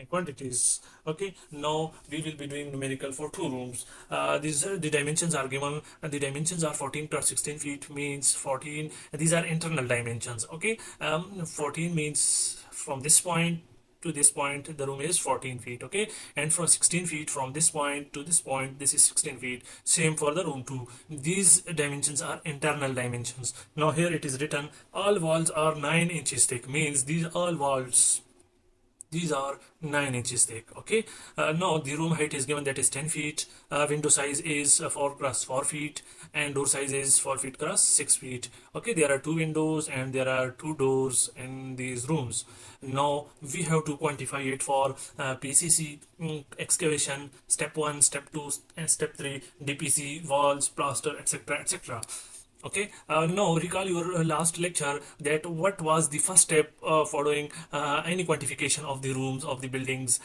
quantities. Okay, now we will be doing numerical for two rooms. These the dimensions are given, and the dimensions are 14 plus 16 feet means 14. These are internal dimensions. Okay, 14 means from this point to this point the room is 14 feet. Okay, and from 16 feet from this point to this point this is 16 feet. Same for the room 2. These dimensions are internal dimensions. Now here it is written all walls are 9 inches thick, means these all walls, these are 9 inches thick. Okay, now the room height is given, that is 10 feet. Window size is 4 cross 4 feet, and door size is 4 feet cross 6 feet. Okay, there are two windows and there are two doors in these rooms. Now we have to quantify it for PCC, excavation, step 1, step 2 and step 3, DPC, walls, plaster, etc, etc. Okay, now recall your last lecture, that what was the first step following any quantification of the rooms of the buildings.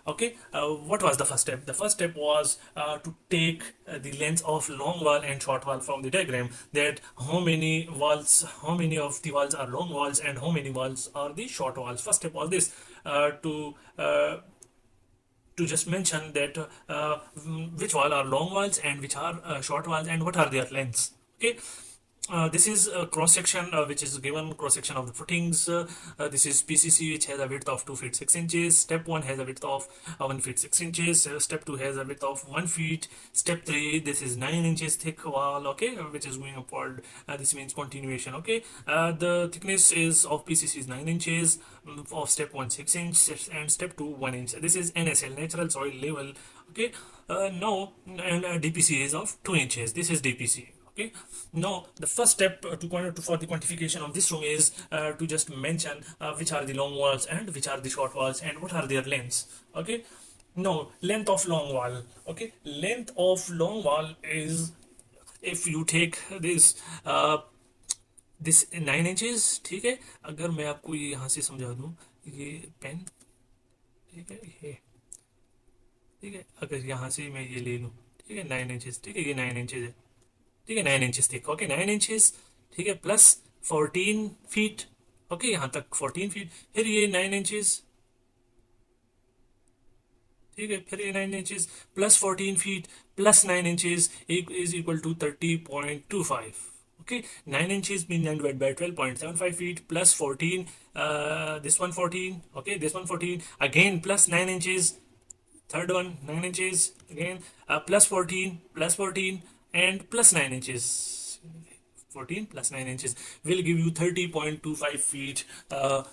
Okay, what was the first step? The first step was to take the length of long wall and short wall from the diagram, that how many walls, how many of the walls are long walls and how many walls are the short walls. First step was this, to just mention that which wall are long walls and which are short walls and what are their lengths. Okay, this is a cross section which is given, cross section of the footings. This is PCC, which has a width of 2 feet 6 inches. Step 1 has a width of 1 feet 6 inches. Step 2 has a width of 1 feet. Step 3, this is 9 inches thick wall. Okay, which is going upward. This means continuation. Okay, the thickness is of PCC is 9 inches. Of step 1 6 inches and step 2 1 inch. This is NSL, natural soil level. Okay, now and DPC is of 2 inches. This is DPC. Okay, now the first step for the quantification of this room is to just mention which are the long walls and which are the short walls and what are their lengths. Okay, now length of long wall. Okay, length of long wall is, if you take this 9 inches. ठीक है, अगर मैं आपको ये यहाँ से समझा दूँ, ये पेन, ठीक है, ये ठीक है, अगर यहाँ से मैं ये ले लूँ, ठीक है, 9 इंचेस, ठीक है, ये 9 इंचेस है, ठीक है, 9 इंचेस थिक. ओके, 9 इंचेस, ठीक है, प्लस 14 फीट. ओके, यहाँ तक 14 फीट, फिर ये 9 इंचेस, ठीक है, फिर ये 9 inches plus 14 feet plus 9 inches is equal to 30.25. Okay, 9 inches means 9 divided by 12.75 feet plus 14, this one 14. Okay, this one 14 again plus 9 inches, third one 9 inches again, plus 14 and plus 9 inches. 14 plus 9 inches will give you 30.25 feet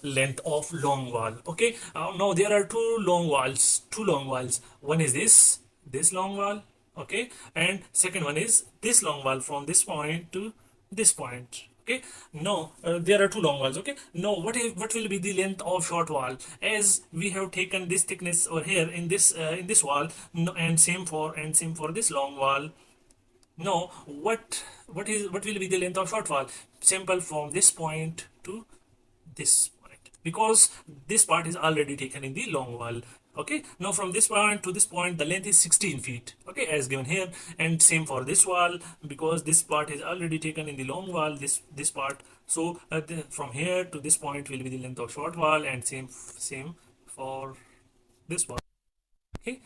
length of long wall. Okay, now there are two long walls. One is this long wall. Okay, and second one is this long wall from this point to this point. Okay, now there are two long walls. Okay, now what will be the length of short wall, as we have taken this thickness over here in this wall, and same for this long wall. Now what will be the length of short wall? Simple, from this point to this point, because this part is already taken in the long wall. Okay, now from this point to this point the length is 16 feet. Okay, as given here, and same for this wall, because this part is already taken in the long wall, this part. So from here to this point will be the length of short wall, and same for this wall. Okay,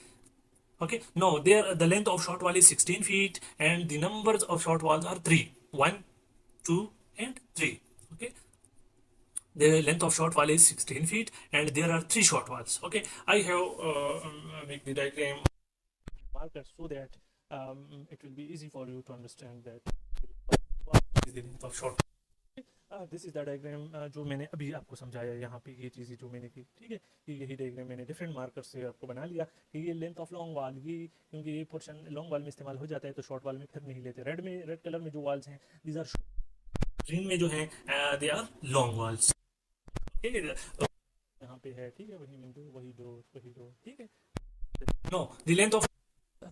okay, now there the length of short wall is 16 feet and the numbers of short walls are 3, 1, 2 and 3. Okay, the length of short wall is 16 feet and there are 3 short walls. Okay, I have make the diagram markers so that it will be easy for you to understand that what is the length of short. This is the diagram जो मैंने अभी आपको समझाया, यहाँ पे ये चीज़ें जो मैंने की, ठीक है, यही डायग्राम मैंने डिफरेंट मार्कर से आपको बना लिया कि ये लेंथ ऑफ लॉन्ग वाल, ये क्योंकि ये पोर्शन लॉन्ग वाल में इस्तेमाल हो जाता है तो शॉर्ट वाल में फिर नहीं लेते. रेड कलर में जो वाल्स हैं दीज आर, ग्रीन में जो है दे आर लॉन्ग वाल्स. यहाँ पे है, ठीक है, वही विंडो वही डोर, ठीक है. No, the length of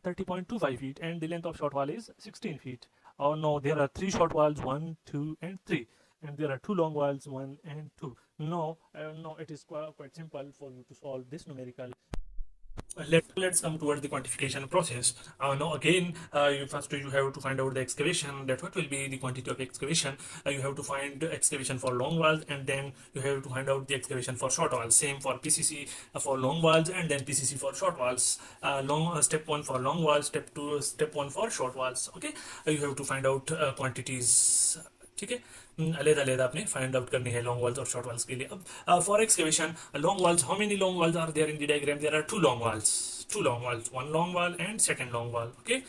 30.25 feet and the length of short wall is 16 feet. Oh no, there are 3 short walls, 1, 2 and 3, and there are 2 long walls, 1 and 2. No, it is quite simple for you to solve this numerical. Let's come towards the quantification process. Now again, you have to find out the excavation. That what will be the quantity of excavation. You have to find excavation for long walls, and then you have to find out the excavation for short walls. Same for PCC for long walls, and then PCC for short walls. Step one for long walls, step one for short walls. Okay, you have to find out quantities. ठीक है, अलग अलग आपने find out करनी है long walls और short walls के लिए. अब for excavation long walls, how many long walls are there in the diagram? There are two long walls, one long wall and second long wall. Okay,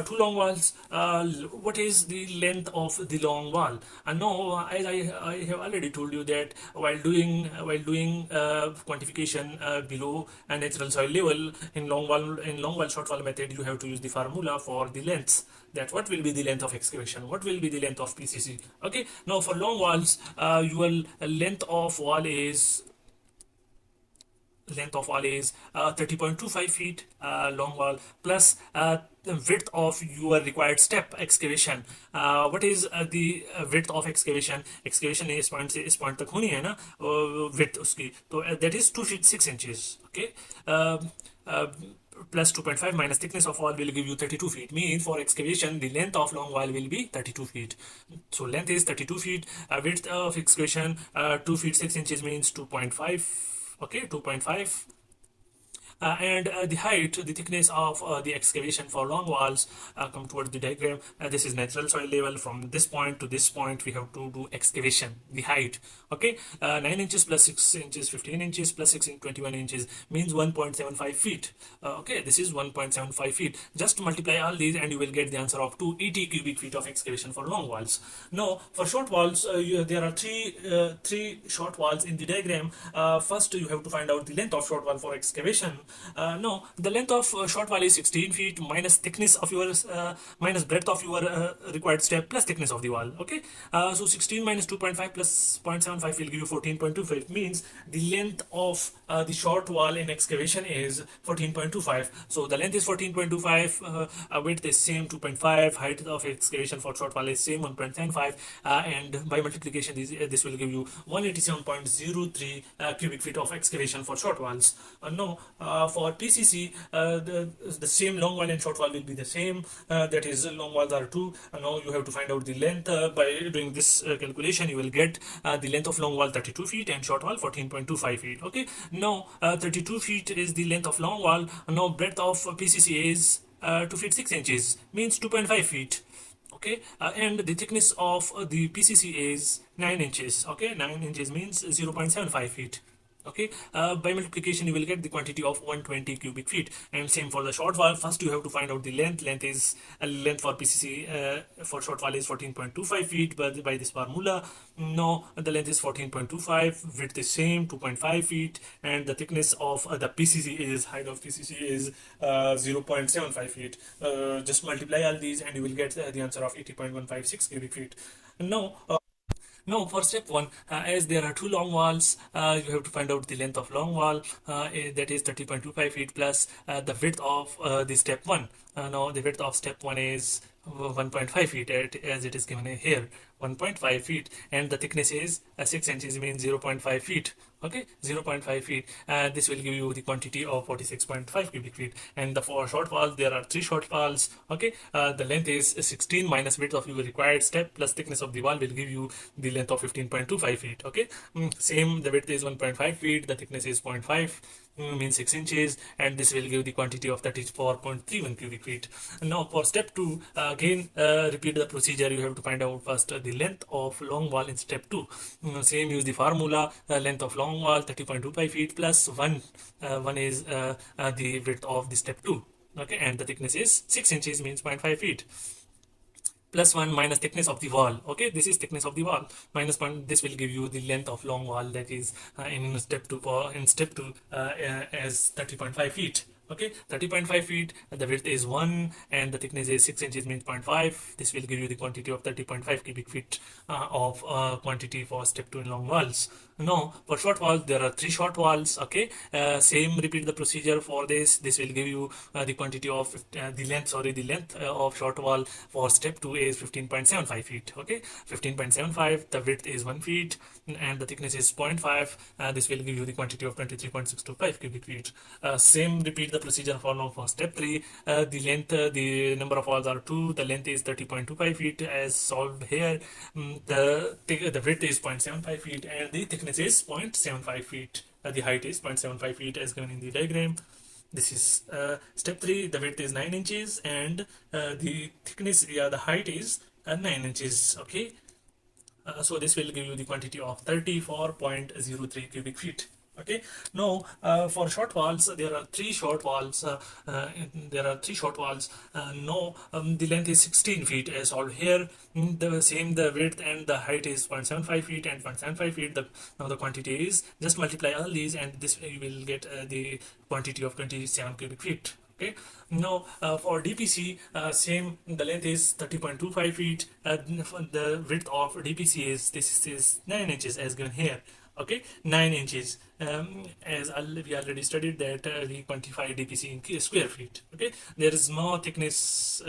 two long walls. What is the length of the long wall? No, as I have already told you that while doing quantification below a natural soil level in long wall short wall method, you have to use the formula for the lengths. That what will be the length of excavation, what will be the length of PCC. Okay, now for long walls, your length of wall is 30.25 feet long wall plus the width of your required step excavation. What is the width of excavation? Excavation इस point तक होनी है ना width उसकी, तो that is 2 feet 6 inches. Okay, plus 2.5 minus thickness of wall will give you 32 feet. Means for excavation the length of long wall will be 32 feet. So length is 32 feet. Width of excavation 2 feet 6 inches means 2.5. Okay, 2.5. And the height, the thickness of the excavation for long walls, come towards the diagram. This is natural soil level. From this point to this point we have to do excavation, the height. Okay, 9 inches plus 6 inches 15 inches plus 6 inches 21 inches means 1.75 feet. Okay, this is 1.75 feet. Just multiply all these and you will get the answer of 280 cubic feet of excavation for long walls. Now for short walls, there are three short walls in the diagram. First you have to find out the length of short wall for excavation. No, the length of short wall is 16 feet minus thickness of your minus breadth of your required step plus thickness of the wall. Okay, so 16 minus 2.5 plus 0.75 will give you 14.25. Means the length of the short wall in excavation is 14.25. So the length is 14.25, width is same 2.5, height of excavation for short wall is same 1.75, and by multiplication this will give you 187.03 cubic feet of excavation for short walls. No, for PCC, the same long wall and short wall will be the same. That is, long walls are 2. Now you have to find out the length. By doing this calculation, you will get the length of long wall 32 feet and short wall 14.25 feet. Okay. Now 32 feet is the length of long wall. Now breadth of PCC is 2 feet 6 inches, means 2.5 feet. Okay, and the thickness of the PCC is 9 inches. Okay, 9 inches means 0.75 feet. Okay, by multiplication you will get the quantity of 120 cubic feet. And same for the short wall. First you have to find out the length. Length for PCC for short wall is 14.25 feet by this formula. No, the length is 14.25, width is same 2.5 feet, and the thickness of the PCC is, height of PCC is 0.75 feet. Just multiply all these and you will get the answer of 80.156 cubic feet. Now for step 1, as there are two long walls, you have to find out the length of long wall, that is 30.25 feet plus the width of the step 1. Now the width of step 1 is 1.5 feet as it is given here, 1.5 feet, and the thickness is 6 inches, means 0.5 feet. Okay, 0.5 feet, and this will give you the quantity of 46.5 cubic feet. And for short walls, there are 3 short walls. Okay, the length is 16 minus width of your required step plus thickness of the wall will give you the length of 15.25 feet. Okay, same, the width is 1.5 feet, the thickness is 0.5, means 6 inches, and this will give the quantity of 34.31 cubic feet. Now for step 2, again repeat the procedure. You have to find out first the length of long wall in step 2. Same, use the formula. Length of long wall 30.25 feet plus 1 is the width of the step 2. Okay, and the thickness is 6 inches, means 0.5 feet, plus 1 minus thickness of the wall. Okay, this is thickness of the wall minus 1. This will give you the length of long wall, that is in step 2 as 30.5 feet. Okay, 30.5 feet, the width is 1 and the thickness is 6 inches, means 0.5. This will give you the quantity of 30.5 cubic feet of quantity for step 2 in long walls. No, for short walls, there are three short walls. Okay, same repeat the procedure for this. This will give you the quantity of the length. Sorry, the length of short wall for step 2 is 15.75 feet. Okay, 15.75. The width is 1 feet and the thickness is 0.5. This will give you the quantity of 23.625 cubic feet. Same repeat the procedure for step 3. The length, the number of walls are 2. The length is 30.25 feet as solved here. The width is 0.75 feet and the thickness is 0.75 feet. The height is 0.75 feet as given in the diagram. This is step 3. The width is 9 inches and the thickness, the height is 9 inches. Okay, so this will give you the quantity of 34.03 cubic feet. Okay, now for short walls there are three short walls. No, the length is 16 feet as solved here. The width and the height is 0.75 feet and 0.75 feet. Now the quantity is, just multiply all these and this you will get the quantity of 27 cubic feet. Okay, now for DPC, same, the length is 30.25 feet. The width of DPC is, this is 9 inches as given here. Okay, 9 inches. As we already studied that we quantify DPC in square feet. Okay, there is no thickness.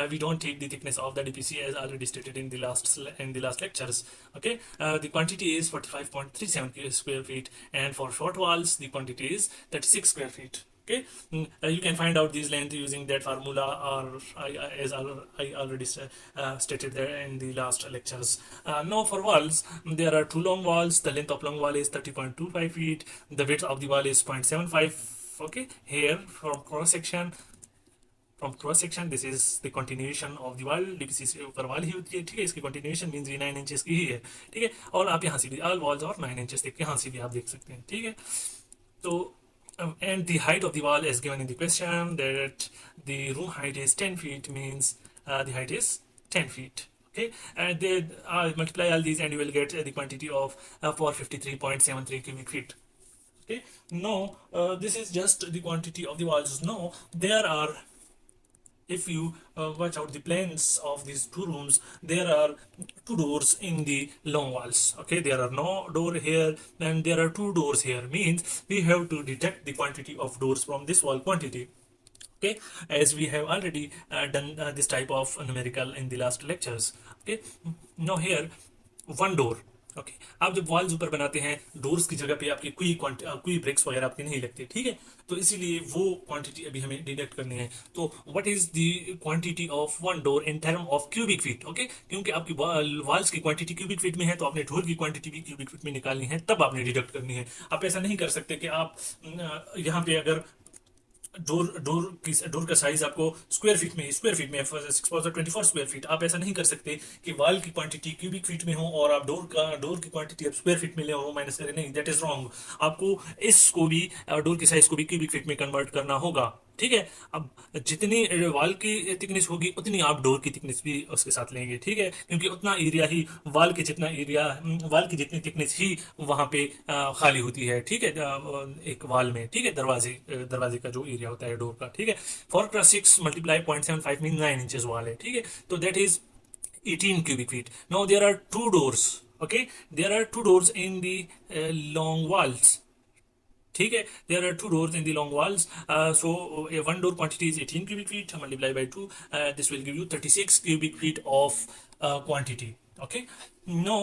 We don't take the thickness of the DPC as already stated in the last lectures. Okay, the quantity is 45.37 square feet, and for short walls the quantity is 36 square feet. Okay, you can find out these length using that formula, or as I already stated there in the last lectures. Now for walls, there are two long walls. The length of long wall is 30.25 feet. The width of the wall is 0.75. Okay, here from cross section, this is the continuation of the wall. DPC से ऊपर वाल ही होती है, ठीक है, इसकी continuation means ये 9 inches की ही है, ठीक है, और आप यहाँ से भी all walls और 9 inches तक यहाँ से भी आप देख सकते हैं, ठीक है. तो and the height of the wall is given in the question, that the room height is 10 feet, means the height is 10 feet. Okay, and then multiply all these and you will get the quantity of 453.73 cubic feet. Okay, no, this is just the quantity of the walls. No, there are, if you watch out the plans of these two rooms, there are two doors in the long walls. Okay, there are no door here and there are two doors here, means we have to detect the quantity of doors from this wall quantity. Okay, as we have already done this type of numerical in the last lectures. Okay, now here one door. Okay, आप जब walls ऊपर बनाते हैं, doors की जगह पे आपकी कोई ब्रिक्स वगैरह आपके नहीं लगते, ठीक है, तो इसीलिए वो क्वांटिटी अभी हमें डिडक्ट करनी है. तो what is the quantity of one door in term of cubic feet. Okay, क्योंकि आपकी वॉल्स की क्वांटिटी क्यूबिक फीट में है, तो आपने डोर की क्वांटिटी भी क्यूबिक फीट में निकालनी है, तब आपने डिडक्ट करनी है. आप ऐसा नहीं कर सकते कि आप यहाँ पे अगर डोर का साइज आपको स्क्वायर फीट में 6/24 स्क्वायर फीट, आप ऐसा नहीं कर सकते कि वॉल की क्वांटिटी क्यूबिक फीट में हो और आप डोर की क्वांटिटी आप स्क्वायर फीट में ले और माइनस करें. नहीं, दैट इज रॉन्ग. आपको इसको भी डोर की साइज को भी क्यूबिक फीट में कन्वर्ट करना होगा, ठीक है. अब जितनी वॉल की थिकनेस होगी उतनी आप डोर की थिकनेस भी उसके साथ लेंगे, ठीक है, क्योंकि उतना एरिया ही वॉल की जितनी थिकनेस ही वहां पे खाली होती है, ठीक है, एक वॉल में, ठीक है, दरवाजे का जो एरिया होता है डोर का, ठीक है. 4 + 6 × 0.75 मीन 9 इंचेस वॉल है, ठीक है, तो that is 18 cubic feet. Now there are two doors. Okay, there are two doors in the long walls. ठीक है, there are two doors in the long walls. So one door quantity is 18 cubic feet multiplied by 2. This will give you 36 cubic feet of quantity. Okay, no,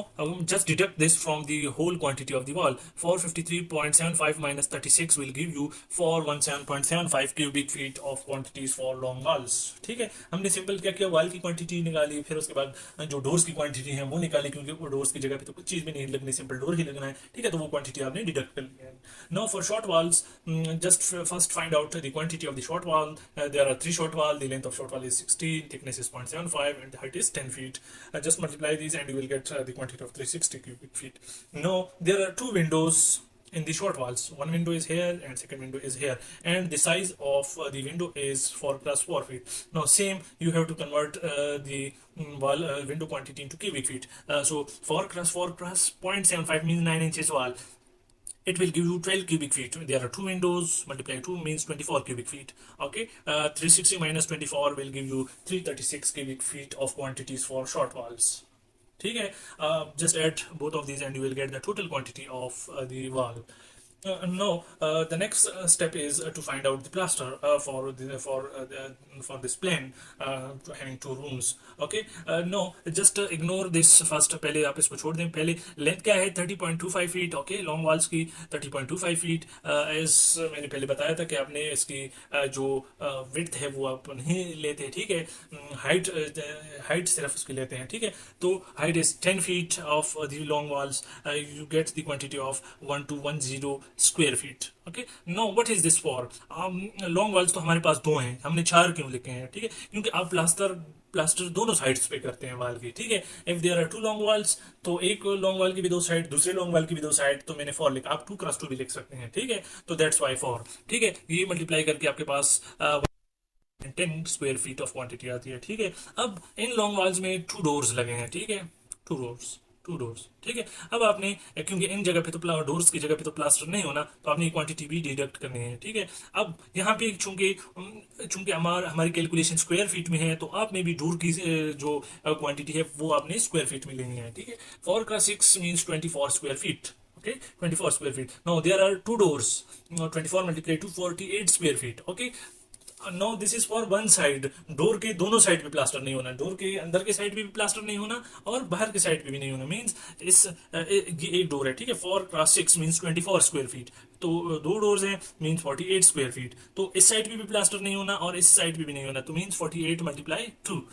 just deduct this from the whole quantity of the wall. 453.75 minus 36 will give you 417.75 cubic feet of quantities for long walls. ठीक है, हमने simple क्या किया, wall की quantity निकाली, फिर उसके बाद जो डोर्स की क्वांटिटी है वो निकाली, क्योंकि वो डोर्स की जगह पे तो कुछ चीज भी नहीं लगनी, सिंपल डोर ही लगना है, ठीक है, तो वो क्वांटिटी आपने डिडक्ट कर लिया है. Now for short walls, just first find out the quantity of the short wall. There are three short wall. The length of short wall is 16, thickness is 0.75 and the height is 10 feet. Just multiply these and you will get the quantity of 360 cubic feet. Now there are two windows in the short walls. One window is here and second window is here, and the size of the window is 4 + 4 feet. Now same, you have to convert the wall window quantity into cubic feet. So 4 + 4 + 0.75 means 9 inches wall. It will give you 12 cubic feet. There are two windows, multiply 2 means 24 cubic feet. Okay, 360 minus 24 will give you 336 cubic feet of quantities for short walls. ठीक है. Just add both of these and you will get the total quantity of the wall. No, the next step is to find out the plaster for this plan having two rooms. Okay, no, just ignore this first. पहले आप इसको छोड़ दें. पहले length क्या है? 30.25 feet. Okay, long walls की 30.25 feet. As मैंने पहले बताया था कि आपने इसकी जो विड्थ है वो आप नहीं लेते. ठीक है, हाइट हाइट सिर्फ उसकी लेते हैं. ठीक है, तो height is 10 feet of the long walls. You get the quantity of 1210 square feet. Okay, know what is this for? Long walls तो हमारे पास दो हैं, हमने चार क्यों लिखे हैं? ठीक है, क्योंकि आप प्लास्टर दोनों साइड्स पे करते हैं वाल की. ठीक है, if there are two long walls तो एक लॉन्ग वॉल की भी दो साइड, दूसरे लॉन्ग वॉल की भी दो साइड, तो मैंने फॉर लिखा. आप 2x2 भी लिख सकते हैं. ठीक है, तो दैट्स वाई फॉर. ठीक है, ये मल्टीप्लाई करके आपके पास 10 स्क्वायर फीट ऑफ क्वांटिटी आती है. ठीक है, अब इन लॉन्ग वॉल्स में टू डोर्स लगे हैं. ठीक है, टू डोर्स. ठीक है, अब आपने क्योंकि इन जगह पे तो डोर्स की जगह पे तो प्लास्टर नहीं होना, तो आपने क्वांटिटी भी डिडक्ट करनी है. ठीक है, अब यहाँ पे चूंकि हमारी कैलकुलेशन स्क्वायर फीट में है, तो आपने भी डोर की जो क्वांटिटी है वो आपने स्क्वायर फीट में लेनी है. ठीक है, 4 का 6 means 24 square feet. Okay, 24 square feet. Now there are two doors. 24 multiplied to 48 square feet. Okay, no this is for one side. Door के दोनों साइड पे प्लास्टर नहीं होना, डोर के अंदर के साइड पे भी प्लास्टर नहीं होना और बाहर के साइड पे भी नहीं होना. मींस ये एक डोर है. ठीक है, 4x6 मींस 24 स्क्वायर फीट. तो दो डोर्स हैं मींस 48 स्क्वायर फीट. तो इस साइड पे भी प्लास्टर नहीं होना और इस साइड पे भी नहीं होना, तो means 48 multiply 2.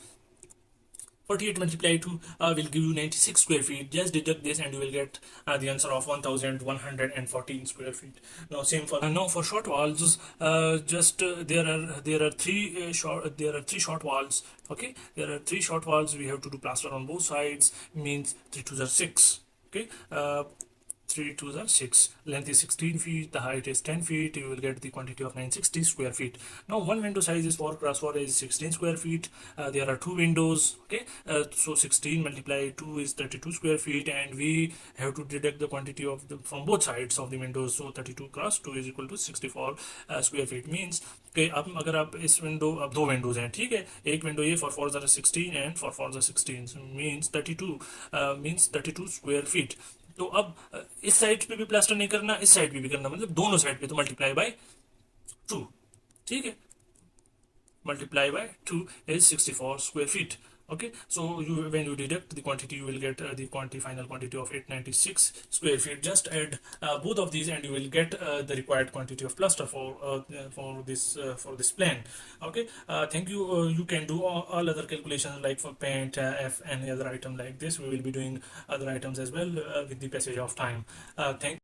48 multiplied 2 will give you 96 square feet. Just deduct this and you will get the answer of 1114 square feet. Now same for now for short walls. Just there are three short walls. Okay, there are three short walls. We have to do plaster on both sides. Means 3 to the 6. Okay. 3 to the 6. Length is 16 feet, the height is 10 feet. You will get the quantity of 960 square feet. Now one window size is 4x4 is 16 square feet. There are two windows. Okay, so 16 multiplied 2 is 32 square feet, and we have to deduct the quantity of from both sides of the windows. So 32 cross 2 is equal to 64 square feet. Means कि अब अगर आप इस window, अब दो Windows हैं. ठीक है, एक विंडो ये for 16 and for 16 means 32 square feet. तो अब इस साइड पे भी प्लास्टर नहीं करना, इस साइड पे भी करना, मतलब दोनों साइड पे, तो मल्टीप्लाई बाय 2. ठीक है, multiply by 2 is 64 square feet. Okay, so when you deduct the quantity, you will get the final quantity of 896 square feet. Just add both of these and you will get the required quantity of plaster for this plan. Okay, thank you. You can do all other calculations like for paint, any other item like this. We will be doing other items as well with the passage of time. Thank